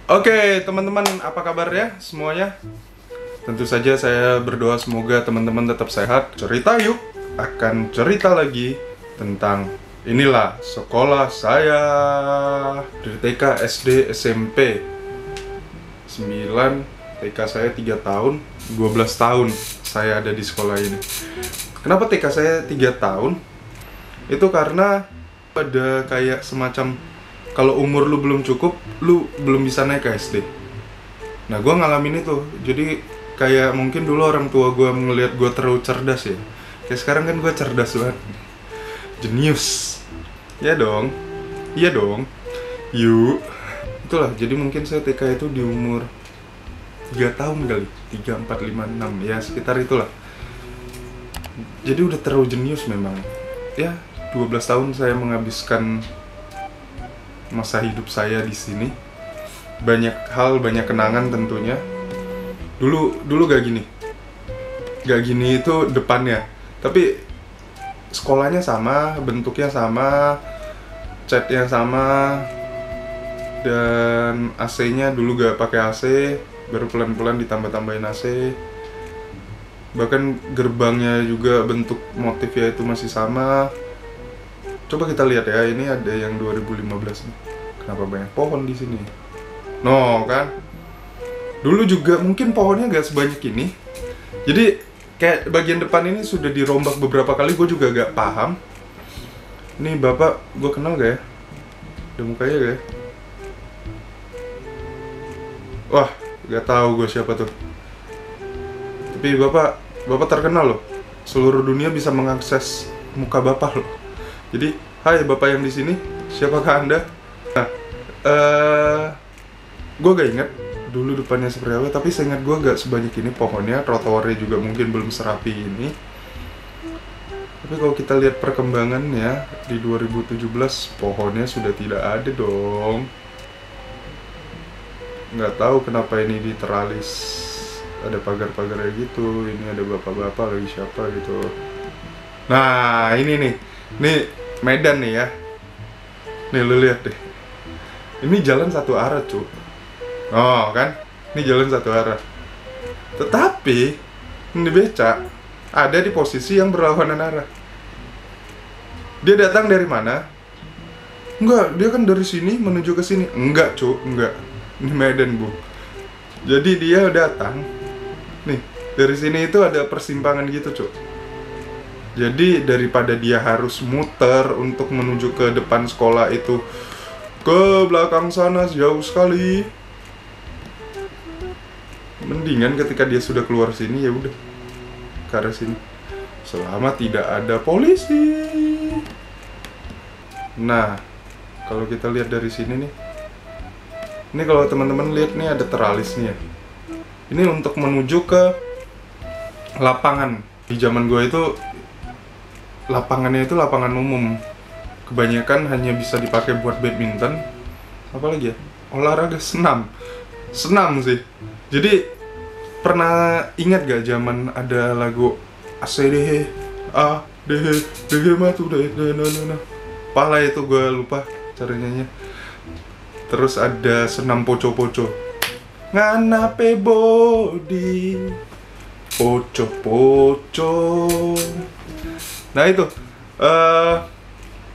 Oke, teman-teman, apa kabarnya semuanya? Tentu saja saya berdoa semoga teman-teman tetap sehat. Cerita yuk, akan cerita lagi tentang inilah sekolah saya dari TK, SD, SMP 9, TK saya 3 tahun, 12 tahun saya ada di sekolah ini. Kenapa TK saya 3 tahun? Itu karena ada kayak semacam kalau umur lu belum cukup, lu belum bisa naik ke SD. Nah, gue ngalamin itu. Jadi kayak mungkin dulu orang tua gue ngelihat gue terlalu cerdas ya. Kayak sekarang kan gue cerdas banget. Jenius. Ya dong. Iya dong. Yuk. Itulah, jadi mungkin saya TK itu di umur 3 tahun kali. 3, 4, 5, 6. Ya sekitar itulah. Jadi udah terlalu jenius memang. Ya, 12 tahun saya menghabiskan masa hidup saya di sini. Banyak hal, banyak kenangan tentunya. Dulu gak gini. Gak gini itu depannya. Tapi sekolahnya sama, bentuknya sama, catnya sama, dan AC-nya dulu gak pakai AC, baru pelan-pelan ditambah-tambahin AC. Bahkan gerbangnya juga bentuk motifnya itu masih sama. Coba kita lihat ya, ini ada yang 2015 nih. Kenapa banyak pohon di sini? No, kan? Dulu juga mungkin pohonnya nggak sebanyak ini. Jadi kayak bagian depan ini sudah dirombak beberapa kali, gue juga gak paham. Ini bapak, gue kenal gak ya? Ada mukanya gak ya? Wah, gak tahu gue siapa tuh. Tapi bapak terkenal loh. Seluruh dunia bisa mengakses muka bapak loh. Jadi, hai bapak yang di sini, siapakah Anda? Nah, gue gak inget dulu depannya seperti apa, tapi seingat gue gak sebanyak ini pohonnya, trotoarnya juga mungkin belum serapi ini. Tapi kalau kita lihat perkembangannya di 2017, pohonnya sudah tidak ada dong. Nggak tahu kenapa ini diteralis, ada pagar-pagarnya gitu. Ini ada bapak-bapak lagi siapa gitu. Nah, ini nih. Nih, Medan nih ya. Nih, lu lihat deh. Ini jalan satu arah, cuy. Oh, kan? Ini jalan satu arah. Tetapi, ini becak ada di posisi yang berlawanan arah. Dia datang dari mana? Enggak, dia kan dari sini menuju ke sini. Enggak, cuy, enggak. Ini Medan, Bu. Jadi dia datang. Nih, dari sini itu ada persimpangan gitu, cuy. Jadi daripada dia harus muter untuk menuju ke depan sekolah itu ke belakang sana jauh sekali, mendingan ketika dia sudah keluar sini ya udah ke arah sini. Selama tidak ada polisi. Nah, kalau kita lihat dari sini nih. Ini kalau teman-teman lihat nih ada teralis nih ya. Ini untuk menuju ke lapangan. Di zaman gue itu lapangannya itu lapangan umum, kebanyakan hanya bisa dipakai buat badminton, apalagi ya, olahraga senam sih. Jadi pernah ingat gak zaman ada lagu ACDH ADH matu deh nah pala itu, gue lupa cara nyanyinya. Terus ada senam poco-poco, nganape body poco-poco. Nah itu,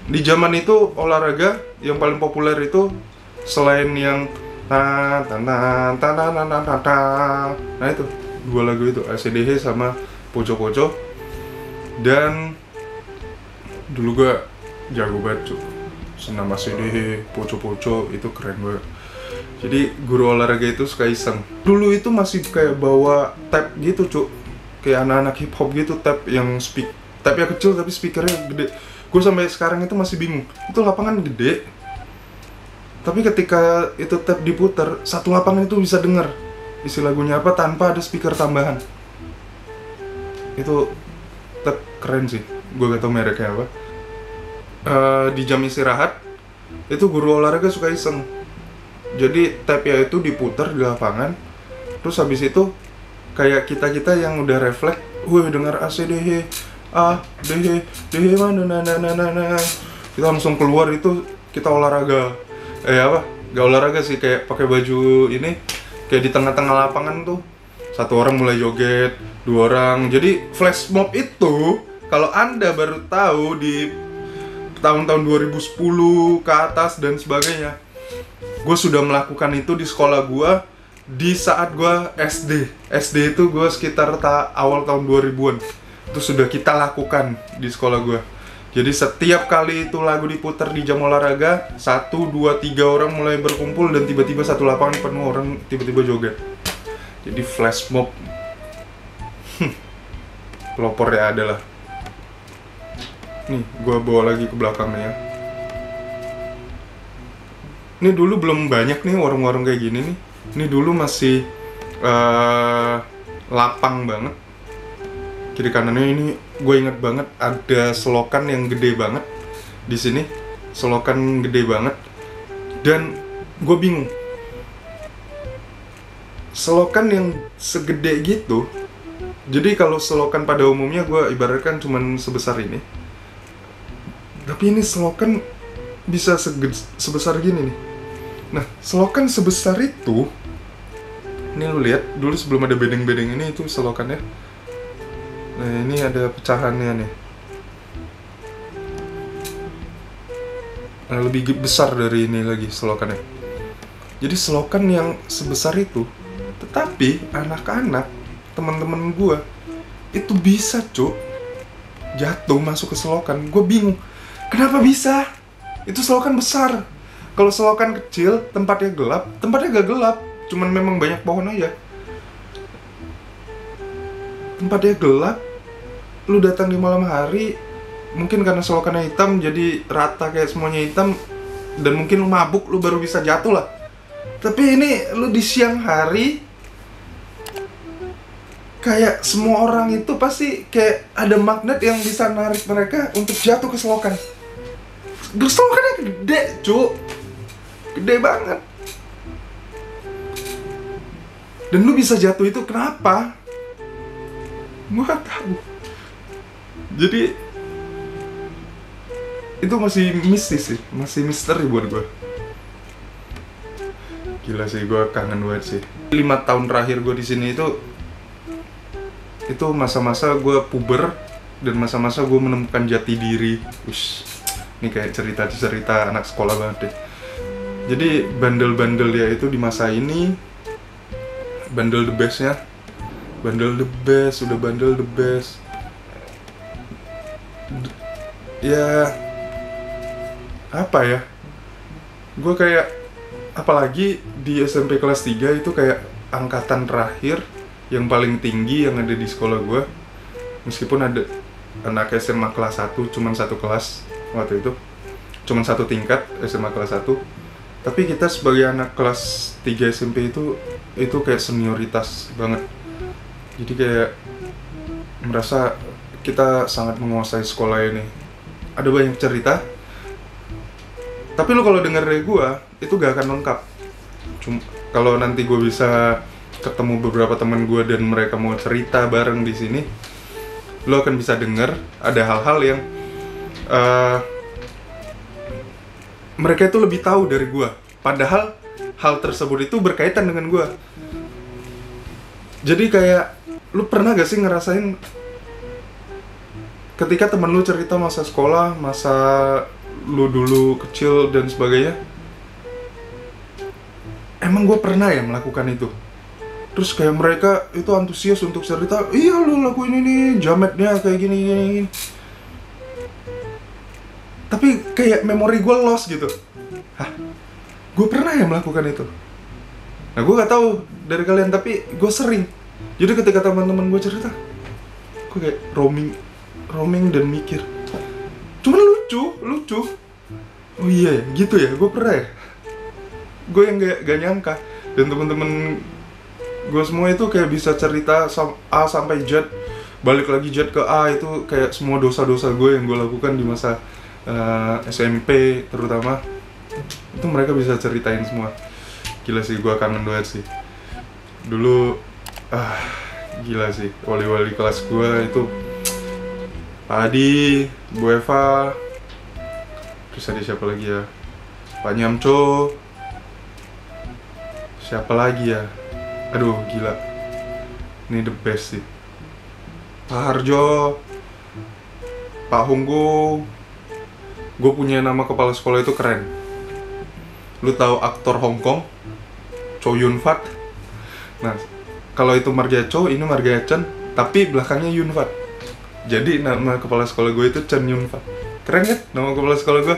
di zaman itu olahraga yang paling populer itu selain yang nah itu dua lagu itu, ACDH sama Poco-Poco. Dan dulu gua jago banget cuy, senam ACDH, Poco-Poco itu keren banget. Jadi guru olahraga itu suka iseng. Dulu itu masih kayak bawa tab gitu cuy, kayak anak-anak hip hop gitu, tab yang tapnya kecil tapi speakernya gede. Gue sampai sekarang itu masih bingung. Itu lapangan gede, tapi ketika itu tap diputer, satu lapangan itu bisa denger isi lagunya apa tanpa ada speaker tambahan. Itu tap keren sih. Gue gak tau mereknya apa. Di jam istirahat itu guru olahraga suka iseng. Jadi tapnya itu diputer di lapangan. Terus habis itu kayak kita yang udah refleks, dengar ACDH mana kita langsung keluar itu, kita olahraga Gak olahraga sih, kayak pakai baju ini, kayak di tengah-tengah lapangan tuh satu orang mulai joget, dua orang. Jadi flash mob itu kalau Anda baru tahu di tahun-tahun 2010 ke atas dan sebagainya, gue sudah melakukan itu di sekolah gue di saat gue SD itu gue sekitar awal tahun 2000-an itu sudah kita lakukan di sekolah gue. Jadi setiap kali itu lagu diputar di jam olahraga, 1, 2, 3 orang mulai berkumpul dan tiba-tiba satu lapangan penuh orang tiba-tiba joget. Jadi flash mob. Pelopor ya adalah. Nih, gue bawa lagi ke belakangnya ya. Ini dulu belum banyak nih warung-warung kayak gini nih. Ini dulu masih lapang banget. Kiri kanannya ini gue inget banget ada selokan yang gede banget di sini, selokan gede banget. Dan gue bingung, selokan yang segede gitu. Jadi kalau selokan pada umumnya gue ibaratkan cuman sebesar ini, tapi ini selokan bisa sebesar gini nih. Nah, selokan sebesar itu, ini lu lihat dulu sebelum ada bedeng-bedeng ini itu selokannya. Nah, ini ada pecahannya nih. Nah, lebih besar dari ini lagi selokannya. Jadi selokan yang sebesar itu, tetapi anak-anak teman-teman gue itu bisa jatuh masuk ke selokan. Gue bingung, kenapa bisa? Itu selokan besar. Kalau selokan kecil, tempatnya gak gelap, cuman memang banyak pohon aja. Tempatnya gelap, lu datang di malam hari, mungkin karena selokannya hitam jadi rata kayak semuanya hitam, dan mungkin lu mabuk, lu baru bisa jatuh lah. Tapi ini lu di siang hari, kayak semua orang itu pasti kayak ada magnet yang bisa narik mereka untuk jatuh ke selokan. Selokannya gede, gede banget. Dan lu bisa jatuh itu kenapa? Gua gak tahu. Jadi itu masih mistis sih, masih misteri buat gue. Gila sih, gue kangen banget sih. 5 tahun terakhir gue di sini itu masa-masa gue puber dan masa-masa gue menemukan jati diri. Ush, ini kayak cerita anak sekolah banget deh. Jadi bandel-bandel ya itu di masa ini, bandel the best-nya, bandel the best, udah bandel the best. Ya apa ya, gue kayak apalagi di SMP kelas 3 itu kayak angkatan terakhir yang paling tinggi yang ada di sekolah gue. Meskipun ada anak SMA kelas 1 cuman satu kelas waktu itu, cuman satu tingkat SMA kelas 1, tapi kita sebagai anak kelas 3 SMP itu kayak senioritas banget. Jadi kayak merasa kita sangat menguasai sekolah ini. Ada banyak cerita, tapi lu kalau denger dari gue itu gak akan lengkap. Cuma kalau nanti gue bisa ketemu beberapa teman gue dan mereka mau cerita bareng di sini, lu akan bisa denger ada hal-hal yang mereka itu lebih tahu dari gue. Padahal hal tersebut itu berkaitan dengan gue. Jadi kayak lu pernah gak sih ngerasain ketika temen lu cerita masa sekolah, masa lu dulu kecil dan sebagainya? Emang gue pernah ya melakukan itu. Terus kayak mereka itu antusias untuk cerita, iya lu lakuin ini, jametnya kayak gini. Tapi kayak memori gue lost gitu. Hah? Gue pernah ya melakukan itu? Nah, gue gak tahu dari kalian, tapi gue sering. Jadi ketika teman-teman gue cerita, gue kayak roaming dan mikir, cuman lucu. Oh iya ya, gitu ya, gue pernah ya. Gue yang gak nyangka. Dan temen-temen gue semua itu kayak bisa cerita A sampai Z, balik lagi Z ke A. Itu kayak semua dosa-dosa gue yang gue lakukan di masa SMP terutama, itu mereka bisa ceritain semua. Gila sih, gue kangen banget sih. Dulu gila sih, wali-wali kelas gue itu Pak Adi, Bu Eva, terus ada siapa lagi ya, Pak Nyamco, Siapa lagi ya? Aduh gila, ini the best sih. Pak Harjo, Pak Honggo. Gue punya nama kepala sekolah itu keren. Lu tahu aktor Hong Kong, Chow Yun Fat? Nah, kalau itu marga Chow, ini marga Chen, tapi belakangnya Yun Fat. Jadi nama kepala sekolah gue itu Chen Yun Fat. Keren kan nama kepala sekolah gue?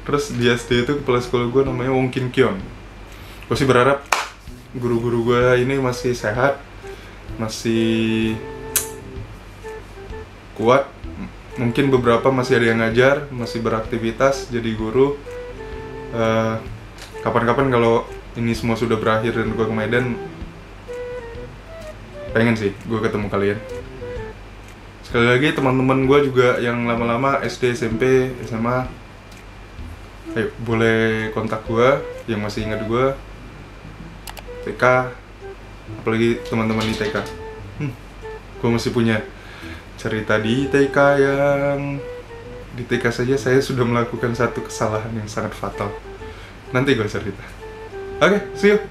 Terus di SD itu kepala sekolah gue namanya Wong Kin Kion. Gue sih berharap guru-guru gue ini masih sehat, masih kuat. Mungkin beberapa masih ada yang ngajar, masih beraktivitas jadi guru. Kapan-kapan kalau ini semua sudah berakhir dan gue ke Medan, pengen sih gue ketemu kalian. Sekali lagi teman-teman gue juga yang lama-lama SD, SMP, SMA, ayo boleh kontak gue yang masih ingat gue. TK, apalagi teman-teman di TK. Gue masih punya cerita di TK yang di TK saja saya sudah melakukan satu kesalahan yang sangat fatal. Nanti gue cerita. Oke, see you.